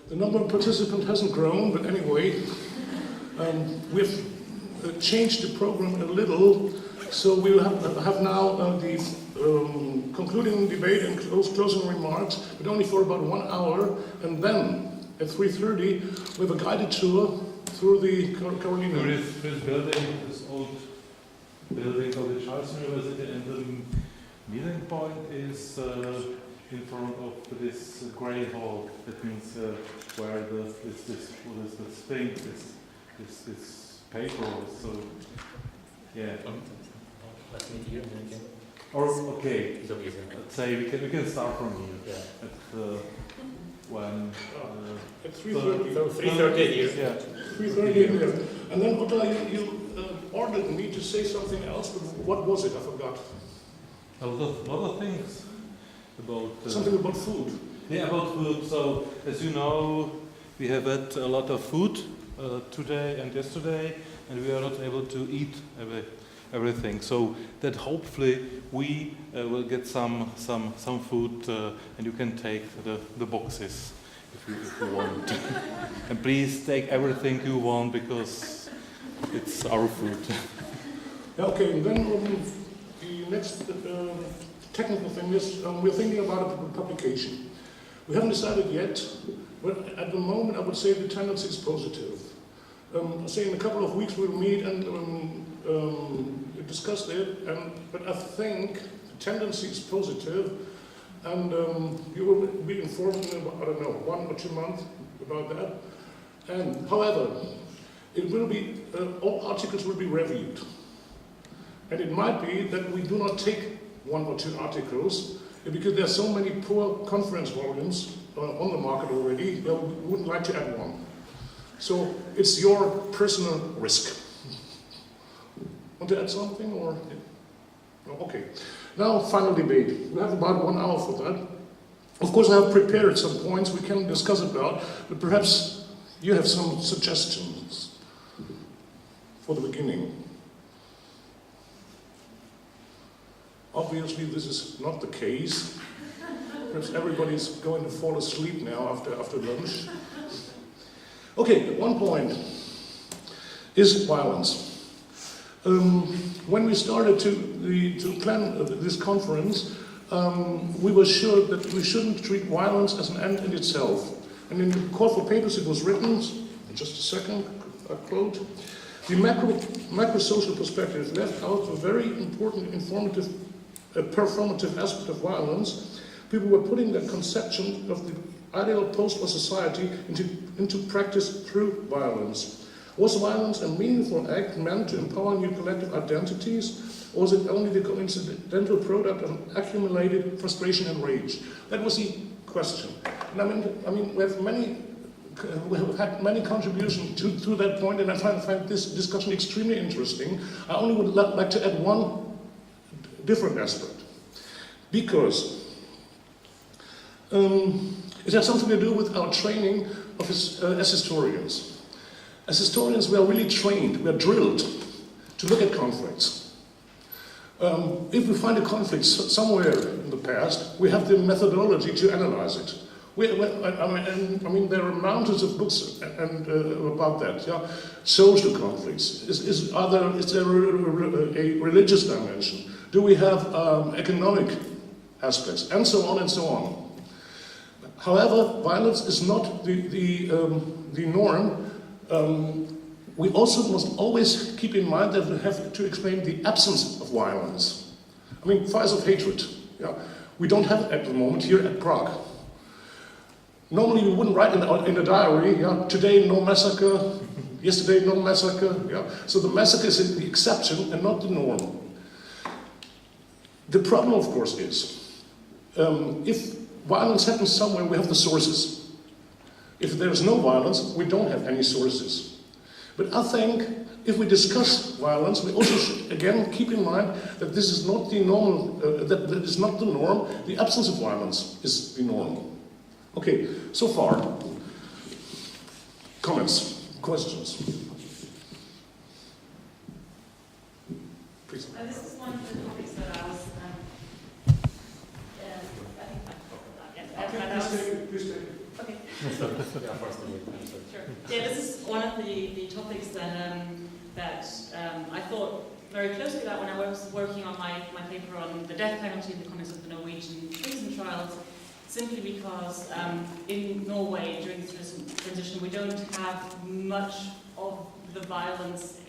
The number of participants hasn't grown, but anyway, we've changed the program a little, so we have now the concluding debate and closing remarks, but only for about 1 hour, and then at 3:30 we have a guided tour through the Carolina. This building, this old building of the Charles University, and the meeting point is in front of this grey hall. That means where this thing, this paper. So yeah. Let's meet here and then again. Or okay. It's okay. Let's say we can start from here. Yeah. At when at 3:30. So 3:30 here. Yeah. 3:30 here. And then Otta, you ordered me to say something else, but what was it? I forgot. A lot of things about Something about food. Yeah, about food. So as you know, we have had a lot of food today and yesterday, and we are not able to eat everything. So that hopefully we will get some food, and you can take the boxes if you want. And please take everything you want, because it's our food. Yeah, okay, and then the next technical thing is we're thinking about a publication. We haven't decided yet, but at the moment I would say the tendency is positive. Say in a couple of weeks we'll meet and discuss it, but I think the tendency is positive, and you will be informed in about, I don't know, 1 or 2 months about that. And however, it will be all articles will be reviewed, and it might be that we do not take 1 or 2 articles because there are so many poor conference volumes on the market already. We wouldn't like to add one. So it's your personal risk. Want to add something, or? No? Okay. Now, final debate. We have about 1 hour for that. Of course, I have prepared some points we can discuss about, but perhaps you have some suggestions for the beginning. Obviously, this is not the case. Perhaps everybody's going to fall asleep now after lunch. Okay, one point is violence. When we started to plan this conference, we were sure that we shouldn't treat violence as an end in itself. And in the call for papers it was written, just a second, a quote, the macro-social perspective left out a very important informative, performative aspect of violence. People were putting their conception of the ideal post-war society into practice through violence. Was violence a meaningful act meant to empower new collective identities, or was it only the coincidental product of accumulated frustration and rage? That was the question. And I mean, we have had many contributions to that point, and I find this discussion extremely interesting. I only would like to add one different aspect, because it has something to do with our training as historians. As historians, we are really trained, we are drilled to look at conflicts. If we find a conflict somewhere in the past, we have the methodology to analyze it. I mean, there are mountains of books about that. Yeah, social conflicts. Is there a religious dimension? Do we have economic aspects, and so on and so on? However, violence is not the norm. We also must always keep in mind that we have to explain the absence of violence. I mean, fires of hatred. Yeah, we don't have it at the moment here at Prague. Normally we wouldn't write in a diary, yeah, today no massacre, yesterday no massacre. Yeah, so the massacre is the exception and not the norm. The problem, of course, is if violence happens somewhere, we have the sources. If there's no violence, we don't have any sources. But I think if we discuss violence, we also should again keep in mind that this is not the normal, that is not the norm. The absence of violence is the norm. Okay, so far, comments, questions? Please. This is one of the topics that I was, I think I Please take it. okay. forced to move. I'm sorry. Sure. Yeah, this is one of the topics that I thought very closely about when I was working on my paper on the death penalty in the context of the Norwegian treason trials, simply because in Norway during the transition we don't have much of the violence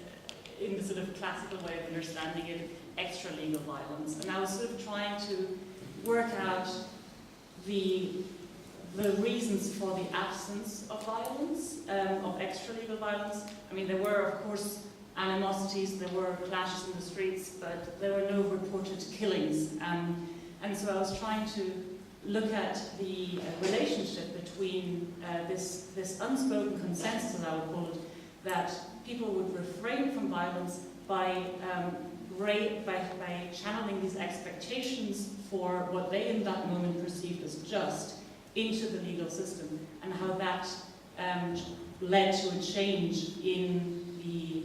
in the sort of classical way of understanding it, extra-legal violence. And I was sort of trying to work out the reasons for the absence of violence, of extra-legal violence. I mean, there were, of course, animosities, there were clashes in the streets, but there were no reported killings. And so I was trying to look at the relationship between this unspoken consensus, as I would call it, that people would refrain from violence by channeling these expectations for what they in that moment perceived as just into the legal system, and how that led to a change in the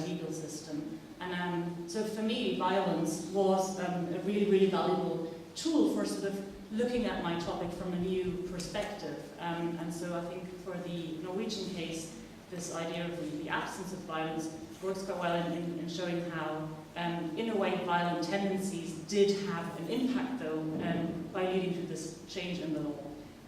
legal system. And so for me, violence was a really, really valuable tool for sort of looking at my topic from a new perspective. And so I think for the Norwegian case, this idea of the absence of violence works quite well in showing how, in a way, violent tendencies did have an impact, though, by leading to this change in the law.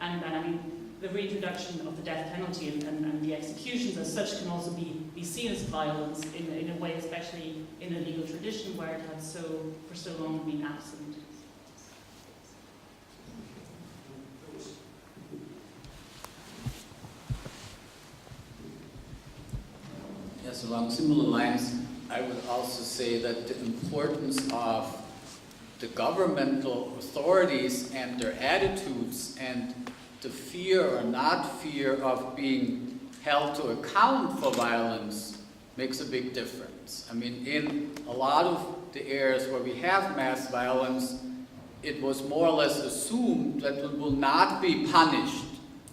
And I mean, the reintroduction of the death penalty and the executions as such can also be seen as violence in a way, especially in the legal tradition where it had for so long been absent. Yes, along similar lines, I would also say that the importance of the governmental authorities and their attitudes and the fear or not fear of being held to account for violence makes a big difference. I mean, in a lot of the areas where we have mass violence, it was more or less assumed that we will not be punished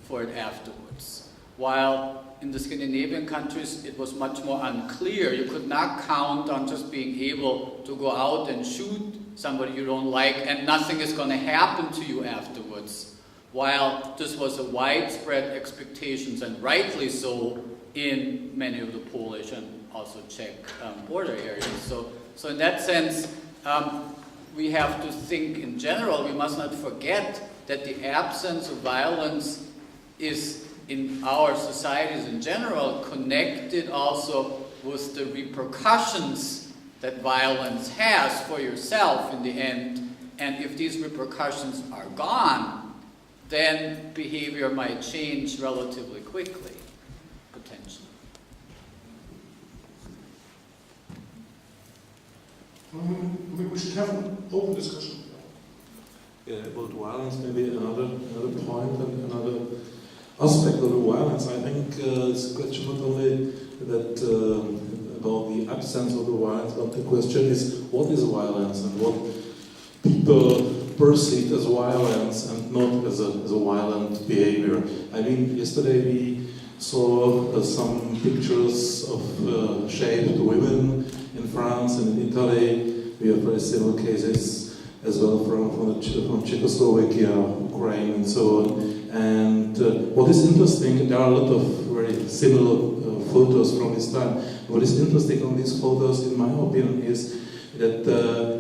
for it afterwards. While in the Scandinavian countries, it was much more unclear. You could not count on just being able to go out and shoot somebody you don't like and nothing is going to happen to you afterwards. While this was a widespread expectation, and rightly so, in many of the Polish and also Czech border areas. So in that sense, we have to think in general, we must not forget that the absence of violence is in our societies in general connected also with the repercussions that violence has for yourself in the end. And if these repercussions are gone, then behavior might change relatively quickly, potentially. We should have an open discussion. Yeah, about violence, maybe another point and another aspect of the violence. I think it's a question not only that about the absence of the violence, but the question is what is violence and what people perceive as violence and not as a violent behavior. I mean, yesterday we saw some pictures of shaved women in France and in Italy. We have very similar cases as well from Czechoslovakia, Ukraine, and so on. And what is interesting, there are a lot of very similar photos from this time. What is interesting on these photos, in my opinion, is that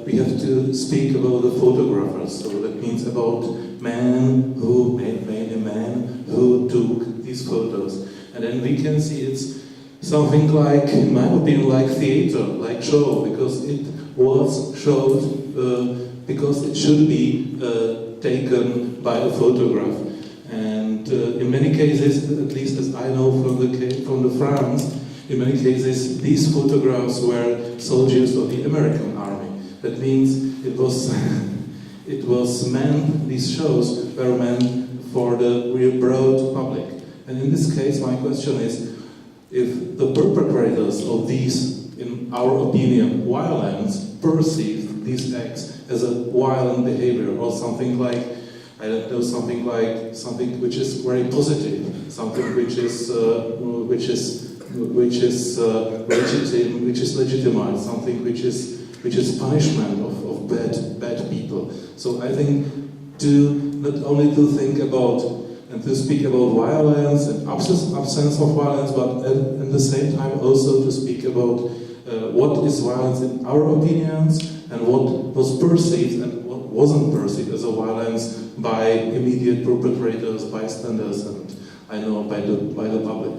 we have to speak about the photographers. So that means about mainly men who took these photos. And then we can see it's something like, in my opinion, like theater, like show, because it was showed, because it should be taken by a photograph. And in many cases, at least as I know from the France, in many cases these photographs were soldiers of the American army. That means it was meant, these shows were meant for the real broad public. And in this case, my question is, if the perpetrators of these, in our opinion, violence, perceive these acts as a violent behavior or something like, I don't know, something which is very positive, something which is legitimized, something which is punishment of bad people. So I think not only to think about and to speak about violence and absence of violence, but at the same time also to speak about what is violence in our opinions and what was perceived and what wasn't perceived as a violence by immediate perpetrators, bystanders, and I know by the public.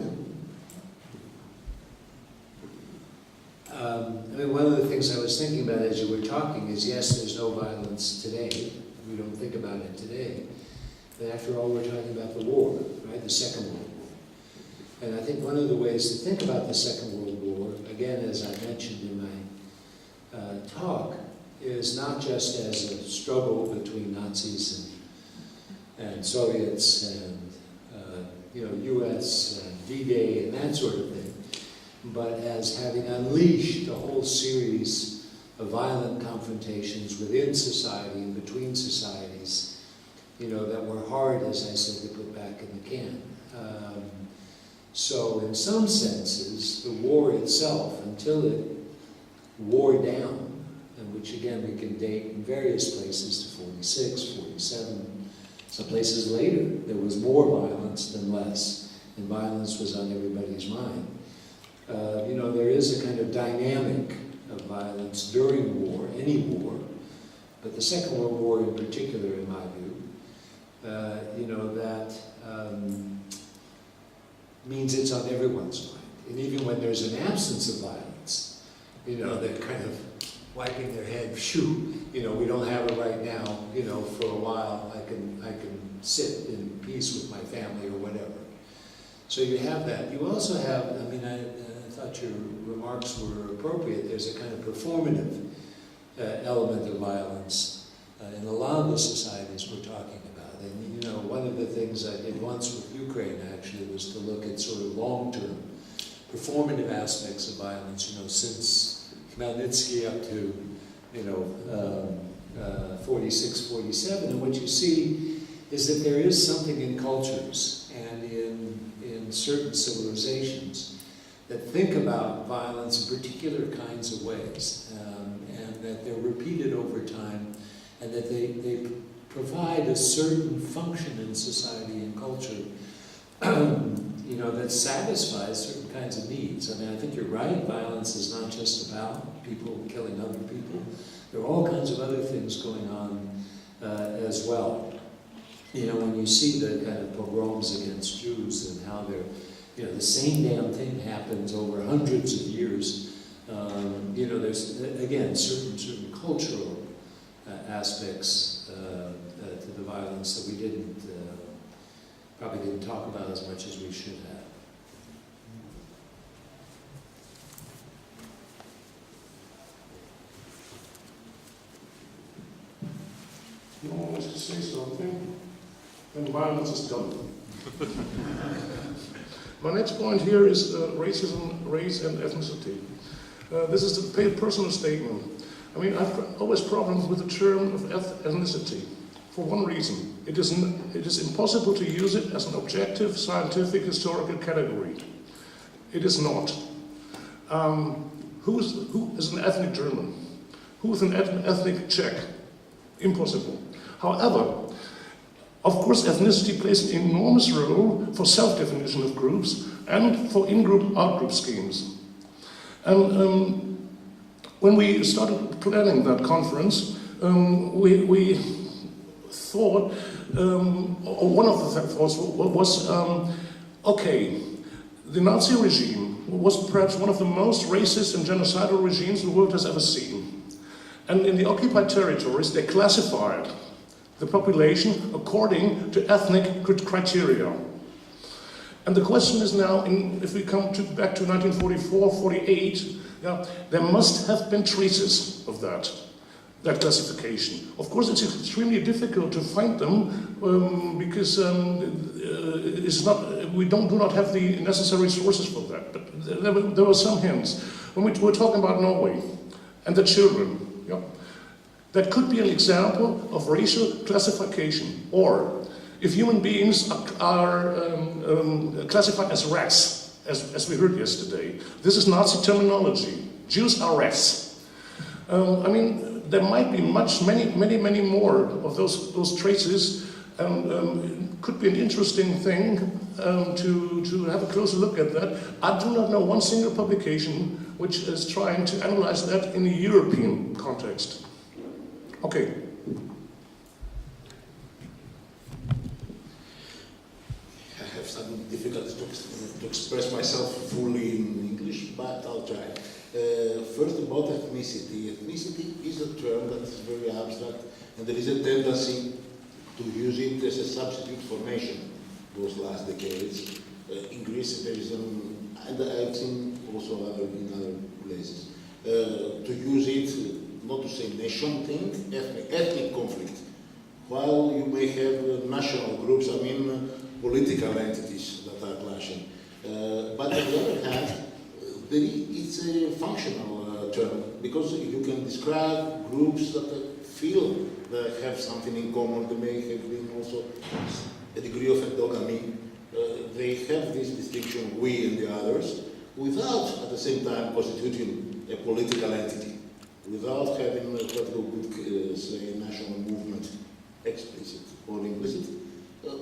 I mean, one of the things I was thinking about as you were talking is, yes, there's no violence today. We don't think about it today. But after all, we're talking about the war, right? The Second World War. And I think one of the ways to think about the Second World War, again, as I mentioned in my talk, is not just as a struggle between Nazis and Soviets and U.S. and D-Day and that sort of thing, but as having unleashed a whole series of violent confrontations within society and between societies, that were hard, as I said, to put back in the can. So in some senses, the war itself, until it wore down, and which again we can date in various places to 46, 47, some places later, there was more violence than less, and violence was on everybody's mind. There is a kind of dynamic of violence during war, any war, but the Second World War in particular, in my view, that means it's on everyone's mind. And even when there's an absence of violence, they're kind of wiping their head, shoo, we don't have it right now, for a while I can sit in peace with my family or whatever. So you have that. You also have, I thought your remarks were appropriate. There's a kind of performative element of violence in a lot of the societies we're talking about. And one of the things I did once with Ukraine actually was to look at sort of long-term performative aspects of violence, since Khmelnytsky up to, 46, 47. And what you see is that there is something in cultures and in certain civilizations that think about violence in particular kinds of ways, and that they're repeated over time, and that they provide a certain function in society and culture, that satisfies certain kinds of needs. I think you're right, violence is not just about people killing other people. There are all kinds of other things going on as well. When you see the kind of pogroms against Jews and how they're, the same damn thing happens over hundreds of years. There's, again, certain cultural aspects to the violence that we probably didn't talk about as much as we should have. No one wants to say something? Then violence is done. My next point here is racism, race, and ethnicity. This is a personal statement. I've always problems with the term of ethnicity. For one reason, it is impossible to use it as an objective, scientific, historical category. It is not. Who is an ethnic German? Who is an ethnic Czech? Impossible. However, of course, ethnicity plays an enormous role for self-definition of groups and for in-group, out-group schemes. And when we started planning that conference, we thought, or one of the thoughts was, okay, the Nazi regime was perhaps one of the most racist and genocidal regimes the world has ever seen. And in the occupied territories, they classified the population according to ethnic criteria. And the question is now, if we come back to 1944, 48, there must have been traces of that classification. Of course, it's extremely difficult to find them because we do not have the necessary sources for that. But there were some hints. When we were talking about Norway and the children, that could be an example of racial classification. Or if human beings are classified as rats, as we heard yesterday, this is Nazi terminology. Jews are rats. There might be many more of those traces. could be an interesting thing to have a closer look at that. I do not know one single publication which is trying to analyze that in a European context. Okay. I have some difficulties to express myself fully in English, but I'll try. First, about ethnicity. Ethnicity is a term that is very abstract, and there is a tendency to use it as a substitute for nation those last decades. In Greece, there is and I've seen also in other places, to use it, not to say nation thing, ethnic conflict. While you may have national groups, I mean political entities that are clashing. But on the other hand, it's a functional term, because you can describe groups that feel they have something in common. They may have been also a degree of endogamy. They have this distinction, we and the others, without at the same time constituting a political entity, without having what we could say a national movement, explicit or implicit,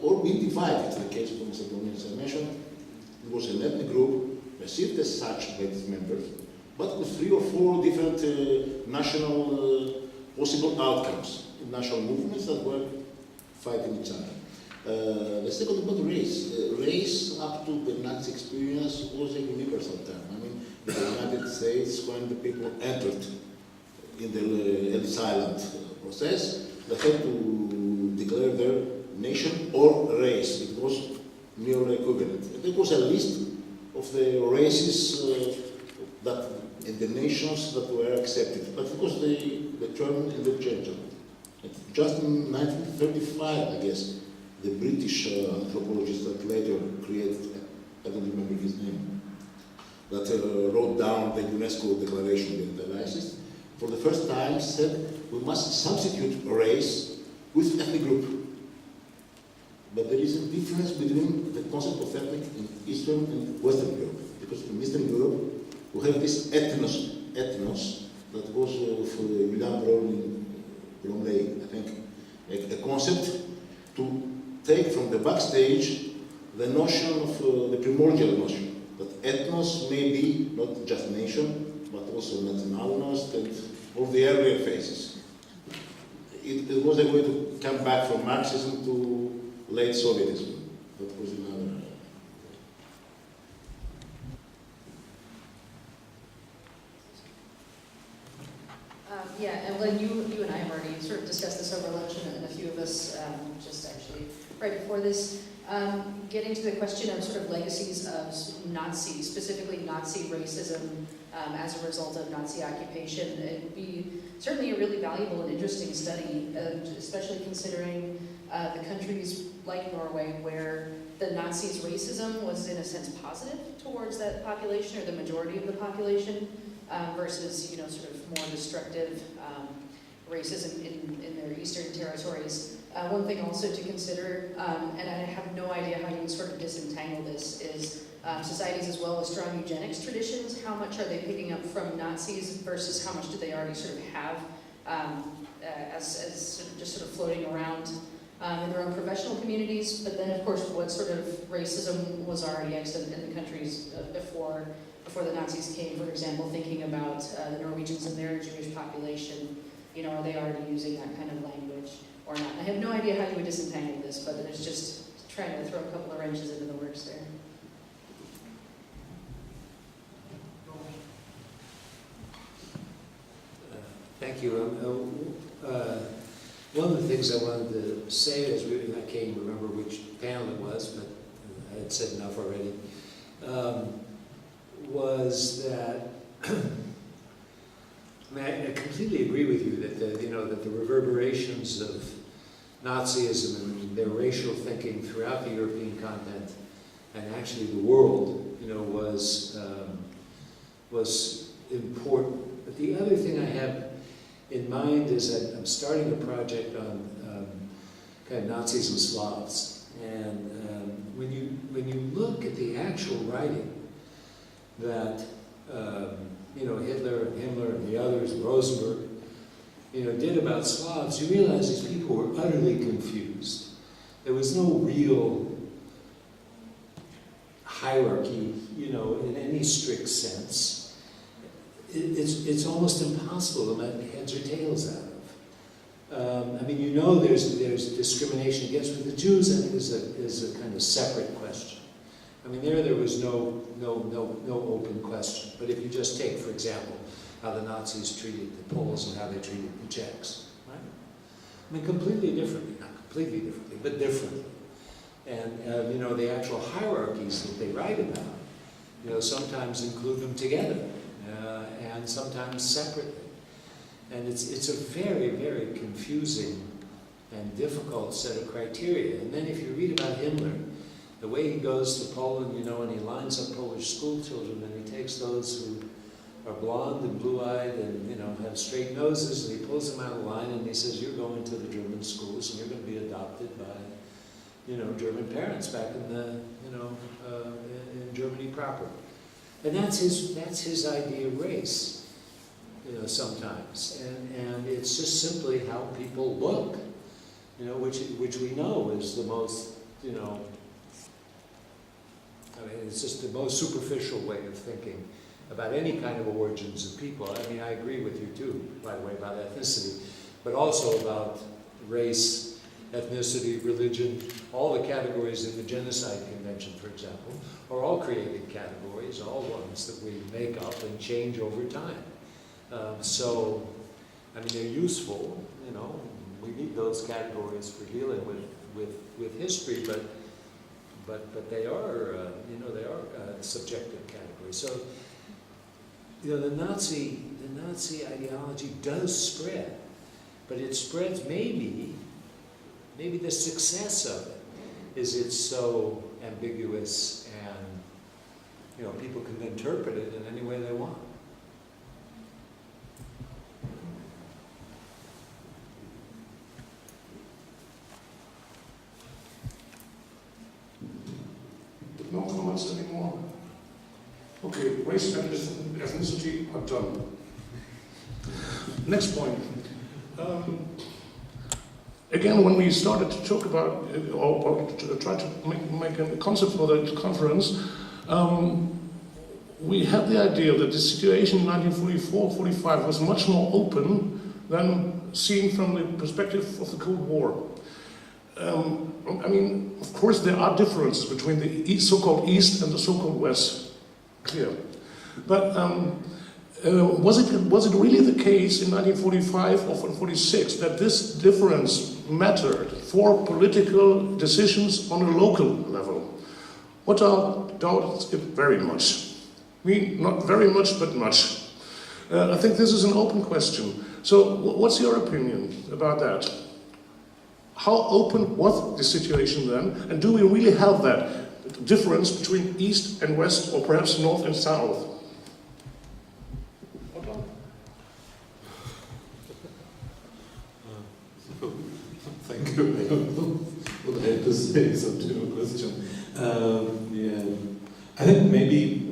or being divided. In the case of Macedonia, as I mentioned, it was an ethnic group perceived as such by its members, but with 3 or 4 different national possible outcomes, national movements that were fighting each other. The second about race. Race, up to the Nazi experience, was a universal term. I mean, in the United States, when the people entered in the Ellis Island process, they had to declare their nation or race. It was nearly equivalent. And there was a list of the races that and the nations that were accepted. But it was the term interchangeable. Just in 1935, I guess, the British anthropologist that later created, I don't remember his name, that wrote down the UNESCO Declaration of the Races, for the first time said we must substitute race with ethnic group. But there is a difference between the concept of ethnic in Eastern and Western Europe. Because in Eastern Europe, we have this ethnos that was for William Bromley, I think, a concept to take from the backstage the notion of the primordial notion, that ethnos may be not just nation, but also nationalnost and all the earlier phases. It was a way to come back from Marxism to late Sovietism. That was another. Yeah, and Len, you and I have already sort of discussed this over lunch, and a few of us just actually right before this, getting to the question of sort of legacies of Nazi, specifically Nazi racism as a result of Nazi occupation. It would be certainly a really valuable and interesting study, especially considering the countries like Norway where the Nazis' racism was in a sense positive towards that population or the majority of the population. Versus, sort of more destructive racism in their eastern territories. One thing also to consider, and I have no idea how you would sort of disentangle this, is societies as well as strong eugenics traditions. How much are they picking up from Nazis versus how much do they already sort of have as sort of just sort of floating around in their own professional communities? But then, of course, what sort of racism was already extant in the countries before the Nazis came, for example, thinking about the Norwegians and their Jewish population, are they already using that kind of language or not? I have no idea how you would disentangle this, but it's just trying to throw a couple of wrenches into the works there. Thank you. One of the things I wanted to say is, I can't remember which panel it was, but I had said enough already. Was that I completely agree with you that the reverberations of Nazism and their racial thinking throughout the European continent and actually the world, was important. But the other thing I have in mind is that I'm starting a project on kind of Nazis and Slavs, and when you look at the actual writing that Hitler and the others, Rosenberg, did about Slavs, you realize these people were utterly confused. There was no real hierarchy, you know, in any strict sense. It's almost impossible to make heads or tails out of. I mean, you know, there's discrimination against with the Jews. I think is a kind of separate question. I mean, there was no open question. But if you just take, for example, how the Nazis treated the Poles and how they treated the Czechs, right? I mean, completely differently, not completely differently, but differently. And you know, the actual hierarchies that they write about, you know, sometimes include them together and sometimes separately. And it's a very, very confusing and difficult set of criteria. And then if you read about Himmler, the way he goes to Poland, you know, and he lines up Polish school children, and he takes those who are blonde and blue-eyed and, you know, have straight noses, and he pulls them out of line and he says, you're going to the German schools and you're going to be adopted by, you know, German parents back in the, you know, in Germany proper. And that's his idea of race, you know, sometimes. And it's just simply how people look, you know, which we know is the most, you know, I mean, it's just the most superficial way of thinking about any kind of origins of people. I mean, I agree with you too, by the way, about ethnicity, but also about race, ethnicity, religion. All the categories in the Genocide Convention, for example, are all created categories, all ones that we make up and change over time. So, I mean, they're useful, you know, we need those categories for dealing with history, but they are, you know, they are subjective categories. So, you know, the Nazi ideology does spread, but it spreads maybe the success of it is it's so ambiguous and, you know, people can interpret it in any way they want. No comments anymore? Okay, race and ethnicity are done. Next point. Again, when we started to talk about, or to try to make a concept for the conference, we had the idea that the situation in 1944-45 was much more open than seen from the perspective of the Cold War. I mean, of course, there are differences between the so-called East and the so-called West, clear. But was it really the case in 1945 or 1946 that this difference mattered for political decisions on a local level? What are doubts? Very much. I mean, not very much, but much. I think this is an open question. So, what's your opinion about that? How open was the situation then? And do we really have that difference between East and West, or perhaps North and South? Thank you. I don't know what I have to say except to your question. Yeah, I think maybe.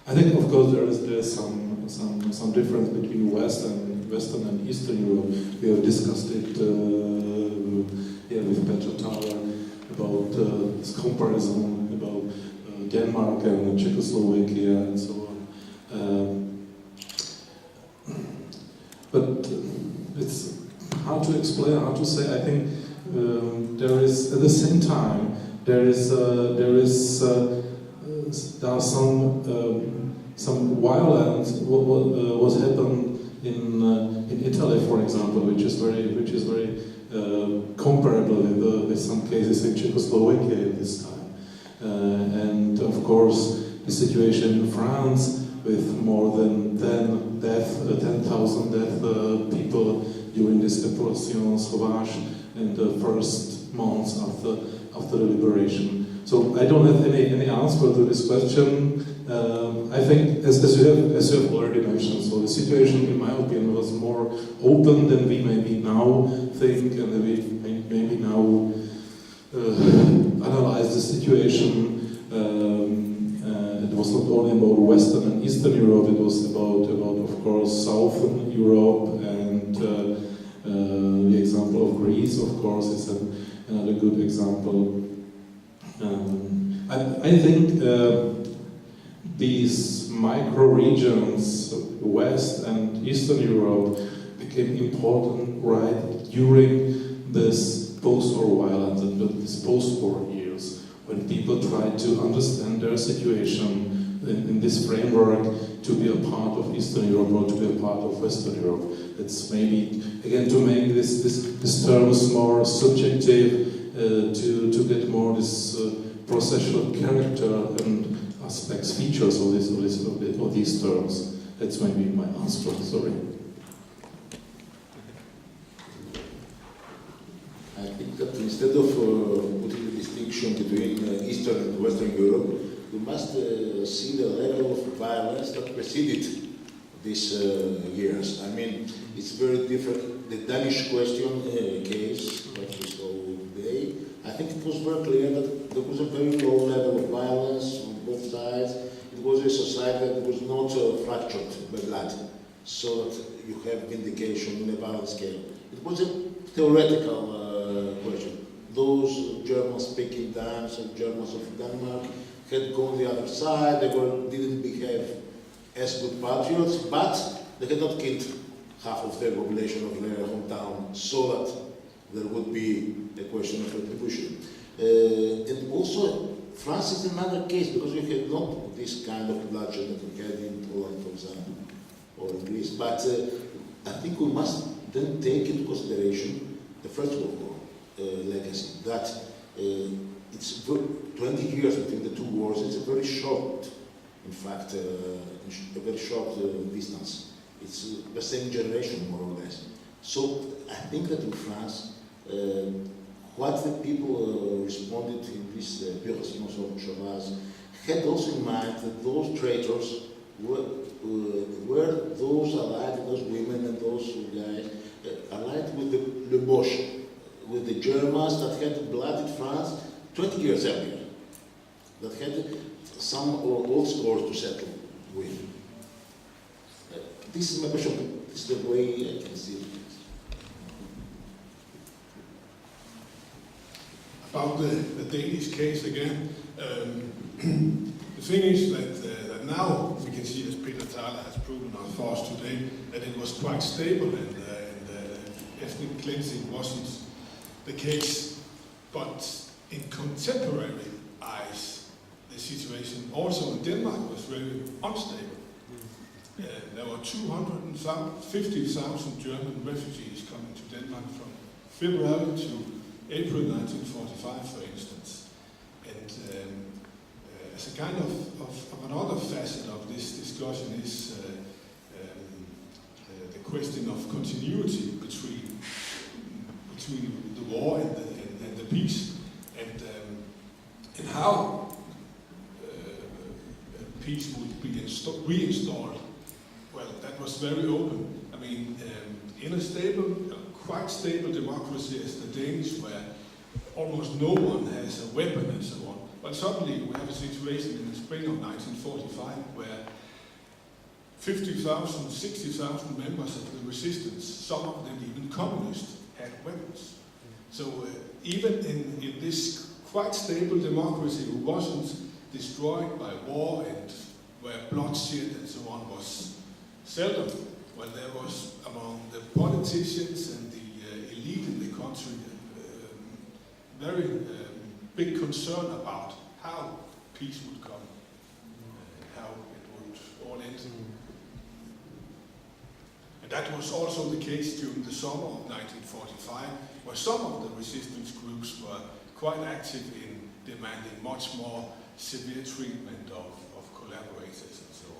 I think, of course, there's some difference between Western and Eastern Europe. We have discussed it with Petra Tauer about this comparison about Denmark and Czechoslovakia and so on. But it's hard to explain, hard to say. I think there is, at the same time, there are some violence. What happened in Italy, for example, which is very comparable with some cases in Czechoslovakia at this time, and of course the situation in France with more than 10,000 death people during this Opération Sauvage in the first months after the liberation. So I don't have any answer to this question. I think, as you have already mentioned, so the situation, in my opinion, was more open than we maybe now think, and we maybe now analyze the situation. It was not only about Western and Eastern Europe; it was about of course, Southern Europe and the example of Greece. Greece, of course, is another good example. I think these micro-regions, West and Eastern Europe, became important right during this post-war violence and these post-war years, when people tried to understand their situation in this framework to be a part of Eastern Europe or to be a part of Western Europe. It's maybe, again, to make this terms more subjective, to get more this processual character and aspects, features of these terms. That's maybe my answer, sorry. I think that instead of putting the distinction between Eastern and Western Europe, we must see the level of violence that preceded these years. I mean, it's very different. The Danish question case that we saw today, I think it was very clear that there was a very low level of violence on both sides. It was a society that was not fractured by blood, so that you have vindication in a violent scale. It was a theoretical question. Those German-speaking Danes and Germans of Denmark had gone the other side. They didn't behave as good patriots, but they had not killed half of their population of their hometown, so that there would be a question of retribution. And also, France is another case, because we had not this kind of bloodshed that we had in Poland, for example, or in Greece. But I think we must then take into consideration the First World War legacy, that it's 20 years between the two wars. It's a very short, in fact, a very short distance. It's the same generation, more or less. So I think that in France, what the people responded in this pure silence of Chauvaz had also in mind that those traitors were those allied, those women and those guys allied with the Boche, with the Germans that had blooded France 20 years earlier, that had some old scores to settle with. This is my question. This is the way I can see it. About the Danish case again, the thing is that now we can see, as Peter Thaler has proven for us today, that it was quite stable and ethnic cleansing wasn't the case. But in contemporary eyes, the situation also in Denmark was very unstable. There were 250,000 German refugees coming to Denmark from February to April 1945, for instance. And as a kind of another facet of this discussion is the question of continuity between the war and the peace, and how peace would be reinstalled. Well, that was very open. I mean, in a stable, quite stable democracy as the Danish, where almost no one has a weapon and so on. But suddenly we have a situation in the spring of 1945 where 50,000, 60,000 members of the resistance, some of them even communists, had weapons. So even in this quite stable democracy who wasn't destroyed by war and where bloodshed and so on was seldom, well, there was among the politicians and the elite in the country very big concern about how peace would come, how it would all end. And that was also the case during the summer of 1945, where some of the resistance groups were quite active in demanding much more severe treatment of collaborators and so on.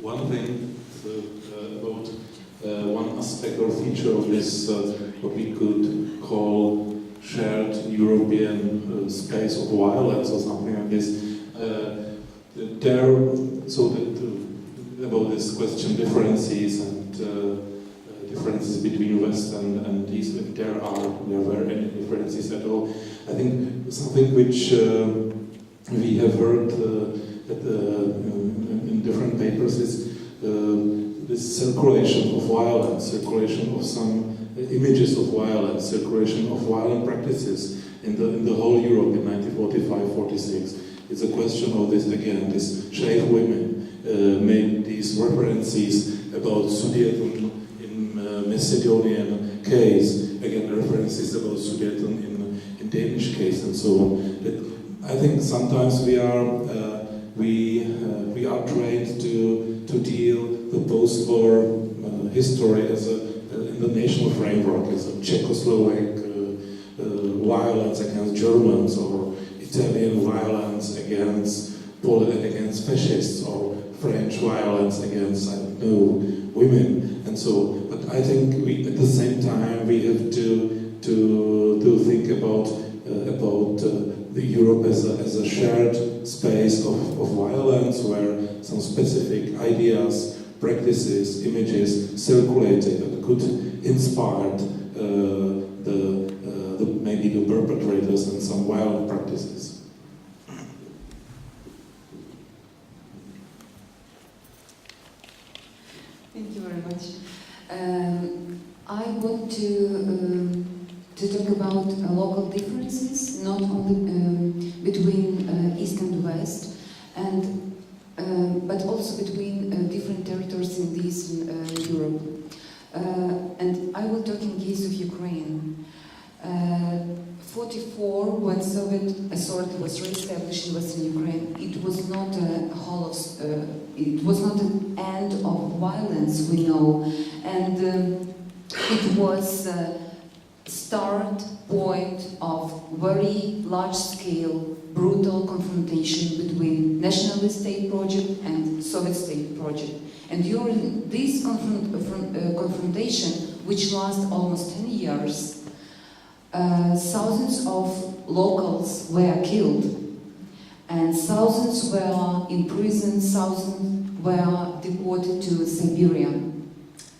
One thing about one aspect or feature of this, what we could call shared European space of violence or something like this. About this question, differences and differences between West and East, if there were any differences at all. I think something which we have heard in different papers is this circulation of violence, circulation of some images of violence, circulation of violent practices in the whole Europe in 1945-46. It's a question of this again, these slave women made these references about Sudeten in Macedonian case, again references about Sudeten in Danish case and so on. I think sometimes we are trained to deal the post-war history as in the national framework, as a Czechoslovak violence against Germans, or Italian violence against fascists, or French violence against, I don't know, women, and so. But I think at the same time we have to think about the Europe as a shared space of violence, where some specific ideas, practices, images circulated that could inspire maybe the perpetrators in some violent practices. Thank you very much. I want to talk about local differences, not only between East and West, and but also between different territories in Eastern Europe. And I will talk in case of Ukraine. 44, when Soviet authority was re-established in Western Ukraine, it was not a holocaust, it was not an end of violence, we know, and it was a start point of very large-scale, brutal confrontation between nationalist state project and Soviet state project. And during this confrontation, which lasted almost 10 years, thousands of locals were killed, and thousands were in prison, thousands were deported to Siberia.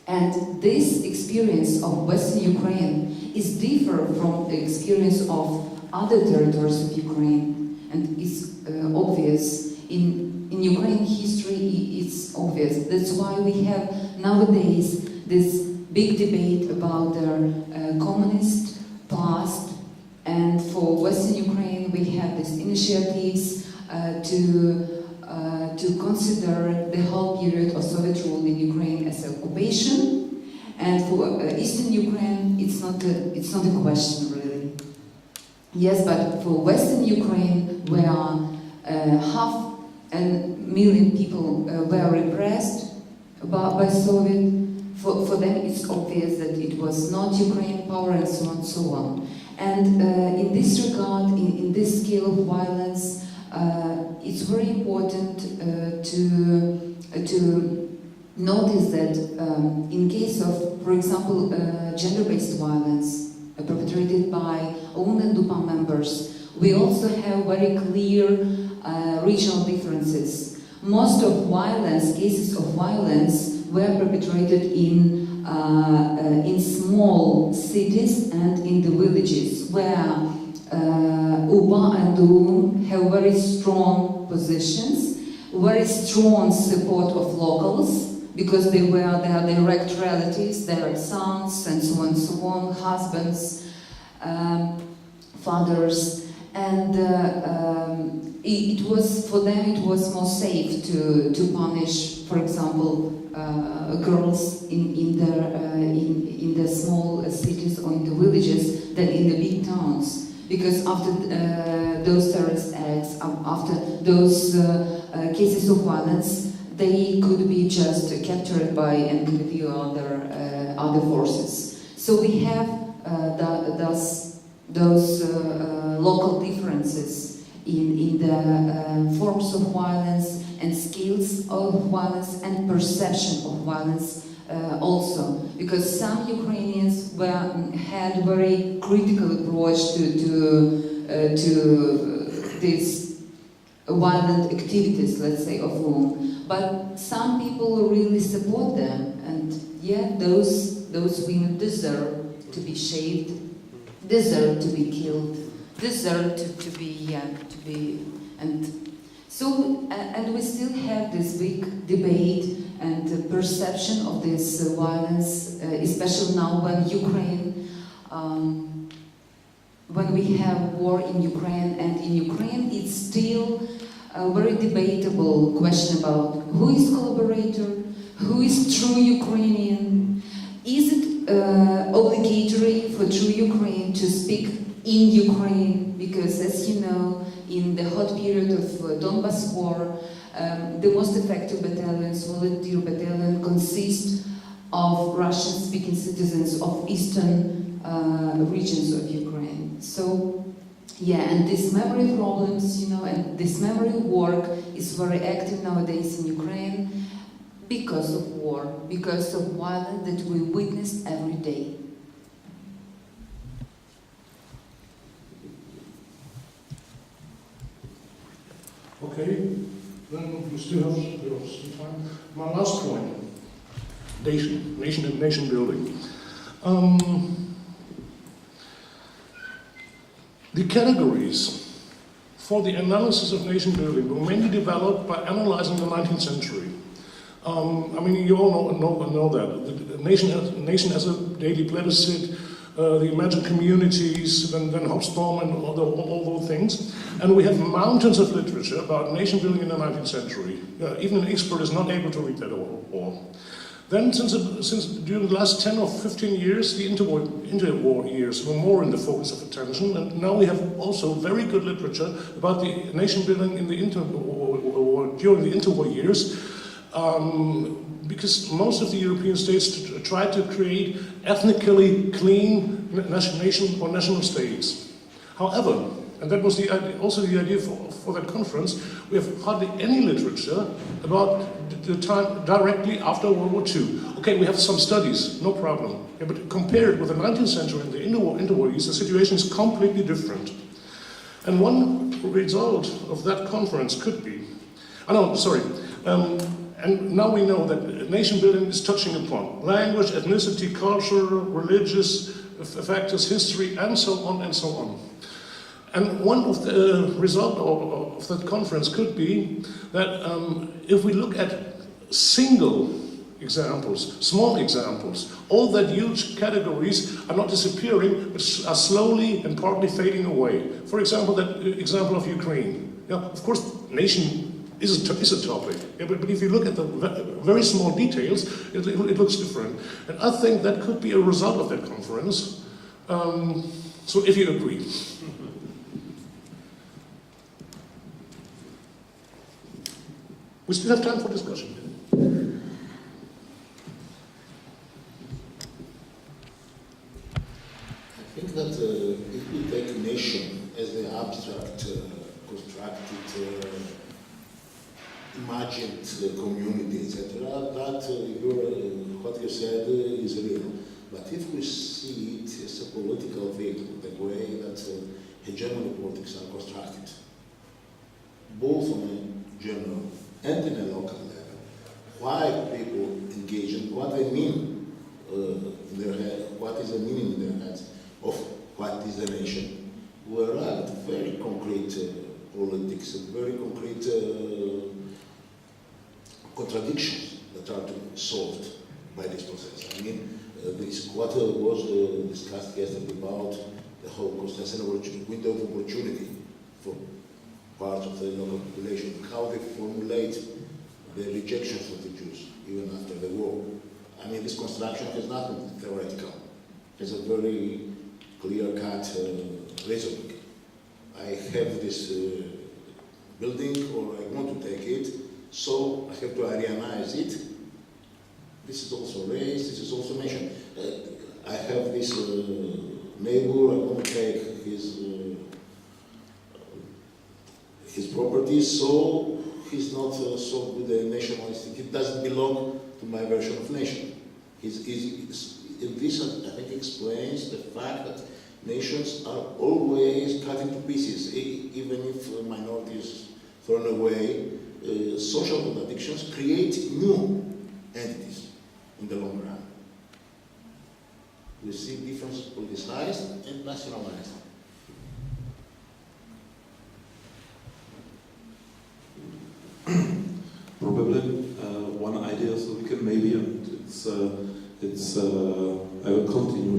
And this experience of Western Ukraine is different from the experience of other territories of Ukraine, and it's obvious. In Ukraine history, it's obvious. That's why we have nowadays this big debate about their communist past, and for Western Ukraine we have these initiatives to consider the whole period of Soviet rule in Ukraine as occupation, and for Eastern Ukraine it's not a question really. Yes, but for Western Ukraine, where 500,000 people were repressed by Soviet, for them it's obvious that it was not Ukraine power and so on and so on. And in this regard, in this scale of violence, it's very important to notice that in case of, for example, gender-based violence perpetrated by OUN and DUPA members, we also have very clear regional differences. Most of cases of violence were perpetrated in small cities and in the villages, where UPA and DUN have very strong positions, very strong support of locals, because they were their direct relatives, their sons and so on, husbands, fathers, and it was, for them it was more safe to punish, for example, girls in the small cities or in the villages than in the big towns. Because after those terrorist acts, after those cases of violence, they could be just captured by NKVD or other forces. So we have those local differences in the forms of violence and scales of violence and perception of violence also, because some Ukrainians had very critical approach to these violent activities, let's say, of women. But some people really support them, and yet those women deserve to be shaved, deserve to be killed, deserve to be, and so, and we still have this big debate and and perception of this violence, especially now when Ukraine, when we have war in Ukraine, and in Ukraine it's still a very debatable question about who is collaborator, who is true Ukrainian. Is it obligatory for true Ukraine to speak in Ukraine? Because as you know, in the hot period of Donbas war, the most effective battalions, volunteer battalion, consist of Russian-speaking citizens of eastern regions of Ukraine. So, yeah, and these memory problems, you know, and this memory work is very active nowadays in Ukraine because of war, because of violence that we witness every day. Okay, then we still have some time. My last point, nation and nation building. The categories for the analysis of nation building were mainly developed by analyzing the 19th century. I mean, you all know that. The nation has a daily plebiscite, the imagined communities, then Hobsbawm and all those things. And we have mountains of literature about nation building in the 19th century. Even an expert is not able to read that all. Then, since during the last 10 or 15 years, the interwar years were more in the focus of attention, and now we have also very good literature about the nation building in the during the interwar years, because most of the European states tried to create ethnically clean nation or national states. However, and that was also the idea for that conference, we have hardly any literature about the time directly after World War II. Okay, we have some studies, no problem. Yeah, but compared with the 19th century and the interwar years, the situation is completely different. And one result of that conference could be, and now we know that nation building is touching upon language, ethnicity, culture, religious factors, history, and so on and so on. And one of the results of that conference could be that if we look at single examples, small examples, all that huge categories are not disappearing, but are slowly and partly fading away. For example, that example of Ukraine. Yeah, of course, nation is a topic, yeah, but if you look at the very small details, it looks different. And I think that could be a result of that conference. So if you agree. We still have time for discussion. I think that if we take nation as the abstract, constructed, imagined community, etc., that what you said is real. But if we see it as a political vehicle, the way that hegemony politics are constructed, both on a general and in a local level, why people engage and what they mean in their head, what is the meaning in their heads of what is the nation, we arrive at very concrete politics and very concrete contradictions that are to be solved by this process. I mean, this what was discussed yesterday about the Holocaust as a window of opportunity for part of the local population, how they formulate the rejections of the Jews, even after the war. I mean, this construction has nothing theoretical. It's a very clear-cut reasoning. I have this building, or I want to take it, so I have to Aryanize it. This is also race, this is also nation. I have this neighbor, I want to take his properties, so he's not so good a nationalistic. It doesn't belong to my version of nation. This, I think, explains the fact that nations are always cut into pieces, even if a minority is thrown away. Social contradictions create new entities in the long run. We see difference politicized and nationalized. Probably one idea, so we can maybe, and I will continue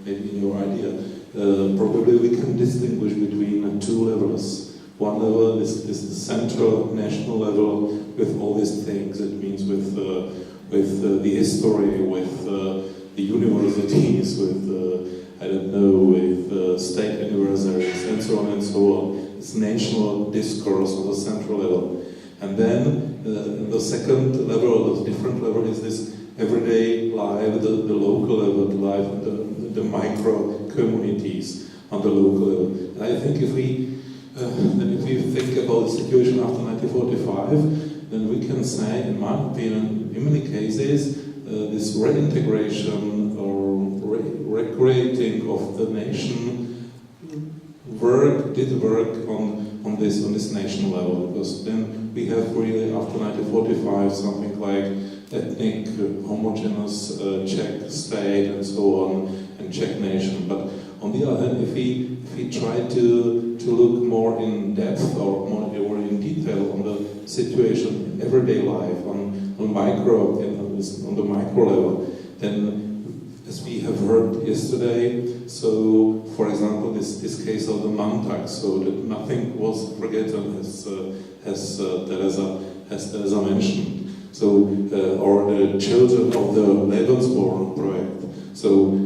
in your idea. Probably we can distinguish between two levels. One level is the central national level with all these things. It means with the history, with the universities, with I don't know, with state anniversaries and so on and so on. It's national discourse on the central level. And then the second level, or the different level, is this everyday life, the local level, the life, the micro communities on the local level. And I think if we think about the situation after 1945, then we can say, in my opinion, in many cases, this reintegration or recreating of the nation did work on this national level, because then we have really after 1945 something like ethnic homogeneous Czech state and so on, and Czech nation. But on the other hand, if we try to look more in depth or more in detail on the situation in everyday life, on the micro level, then, as we have heard yesterday, so for example, this case of the Montag, so that nothing was forgotten, as Teresa mentioned. So, or the children of the Lebensborn project. So,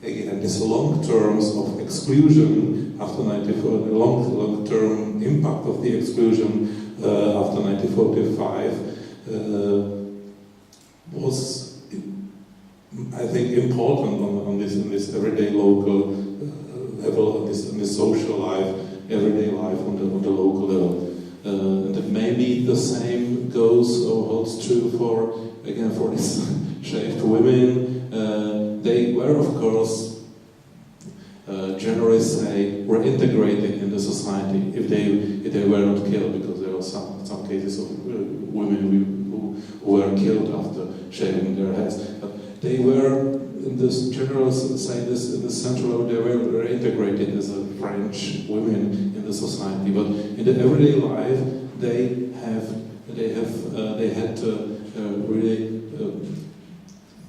again, this long terms of exclusion after 1945, long-term impact of the exclusion after 1945 was, I think, important in this everyday local level, in this social life, everyday life on the local level. And that maybe the same goes or holds true for these shaved women. They were, of course, generally say, were integrated in the society if they were not killed, because there are some cases of women who were killed after shaving their heads. But they were, in this general sense, in the central level, they were integrated as a French women in the society. But in the everyday life, they had really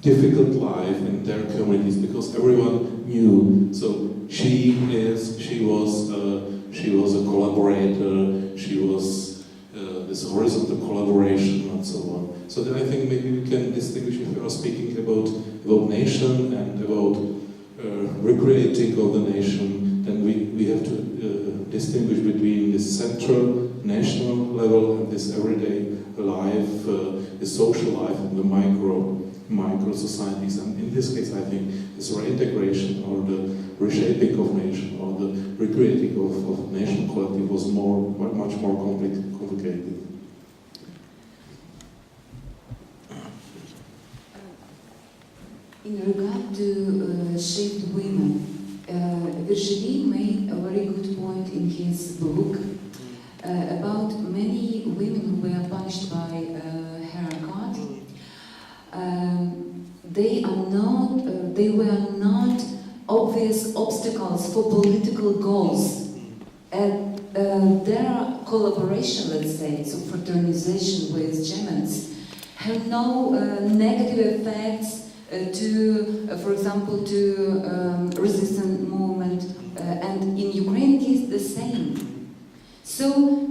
difficult life in their communities, because everyone knew. So she was a collaborator. She was this horizontal collaboration and so on. So then I think maybe we can distinguish, if we are speaking about nation and about recreating of the nation, then we have to distinguish between this central national level and this everyday life, the social life and the micro societies. And in this case, I think this reintegration or the reshaping of nation or the recreating of nation collective was much more complicated. In regard to shaved women, Reshaping made a very good point in his book about many women who were punished by haircut. They were not obvious obstacles for political goals. And their collaboration, let's say, so fraternization with Germans, have no negative effects for example, to resistance movement, and in Ukraine case the same. So,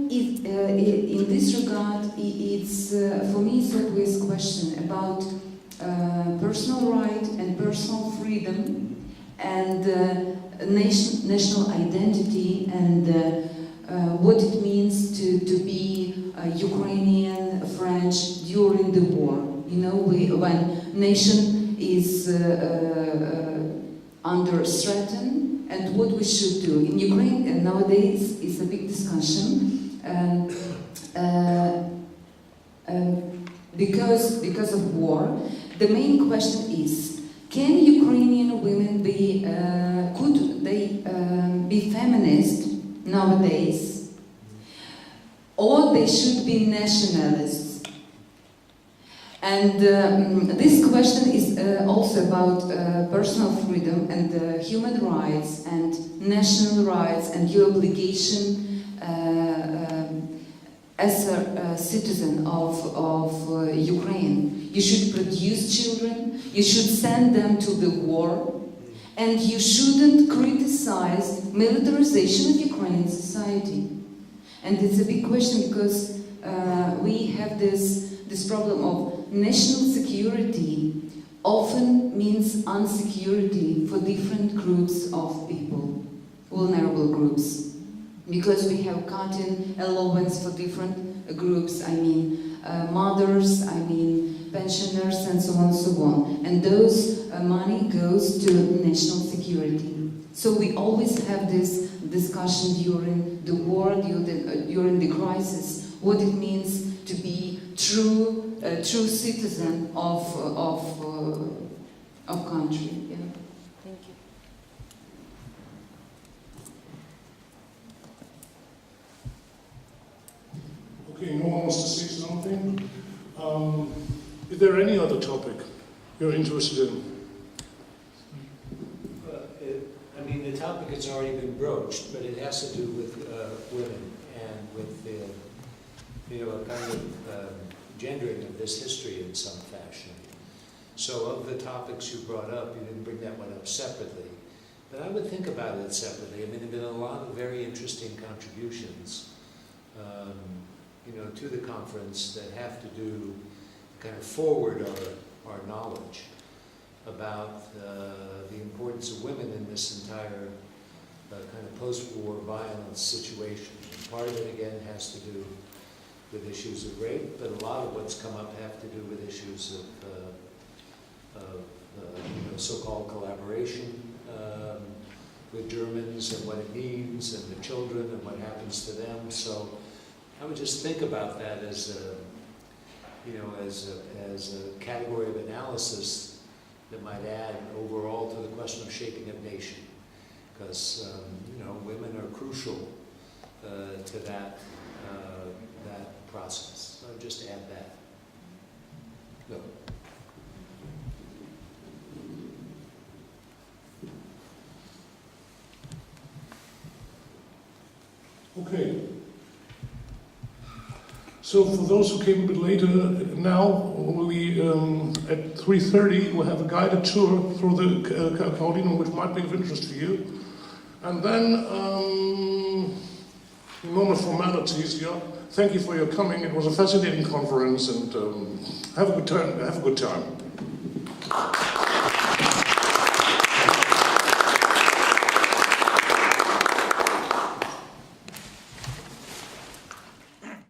in this regard, it's for me it's always a question about personal right and personal freedom, and national identity, and what it means to be Ukrainian, French during the war. You know, when nation is under threat, and what we should do. In Ukraine nowadays is a big discussion because of war. The main question is, can Ukrainian women could they be feminist nowadays, or they should be nationalists? And this question is also about personal freedom and human rights and national rights and your obligation as a citizen of Ukraine, you should produce children, you should send them to the war, and you shouldn't criticize militarization of Ukrainian society. And it's a big question because we have this problem of national security often means unsecurity for different groups of people, vulnerable groups. Because we have cut-in allowance for different groups, I mean mothers, I mean pensioners, and so on and so on. And those money goes to national security. So we always have this discussion during the war, during the crisis, what it means to be a true citizen of country. Yeah. Thank you. Okay, no one wants to say something? Is there any other topic you're interested in? I mean, the topic has already been broached, but it has to do with women and with a kind of gendering of this history in some fashion. So of the topics you brought up, you didn't bring that one up separately, but I would think about it separately. I mean, there have been a lot of very interesting contributions to the conference that have to do, kind of forward our knowledge about the importance of women in this entire kind of post-war violence situation. And part of it, again, has to do with issues of rape, but a lot of what's come up have to do with issues of so-called collaboration with Germans and what it means, and the children and what happens to them. So I would just think about that as a category of analysis that might add overall to the question of shaping a nation, because women are crucial to that process. So just add that. Go. Okay. So for those who came a bit later, now we at 3:30 we'll have a guided tour through the Caudino, which might be of interest to you, and then normal formalities. Yeah, thank you for your coming. It was a fascinating conference, and have a good time.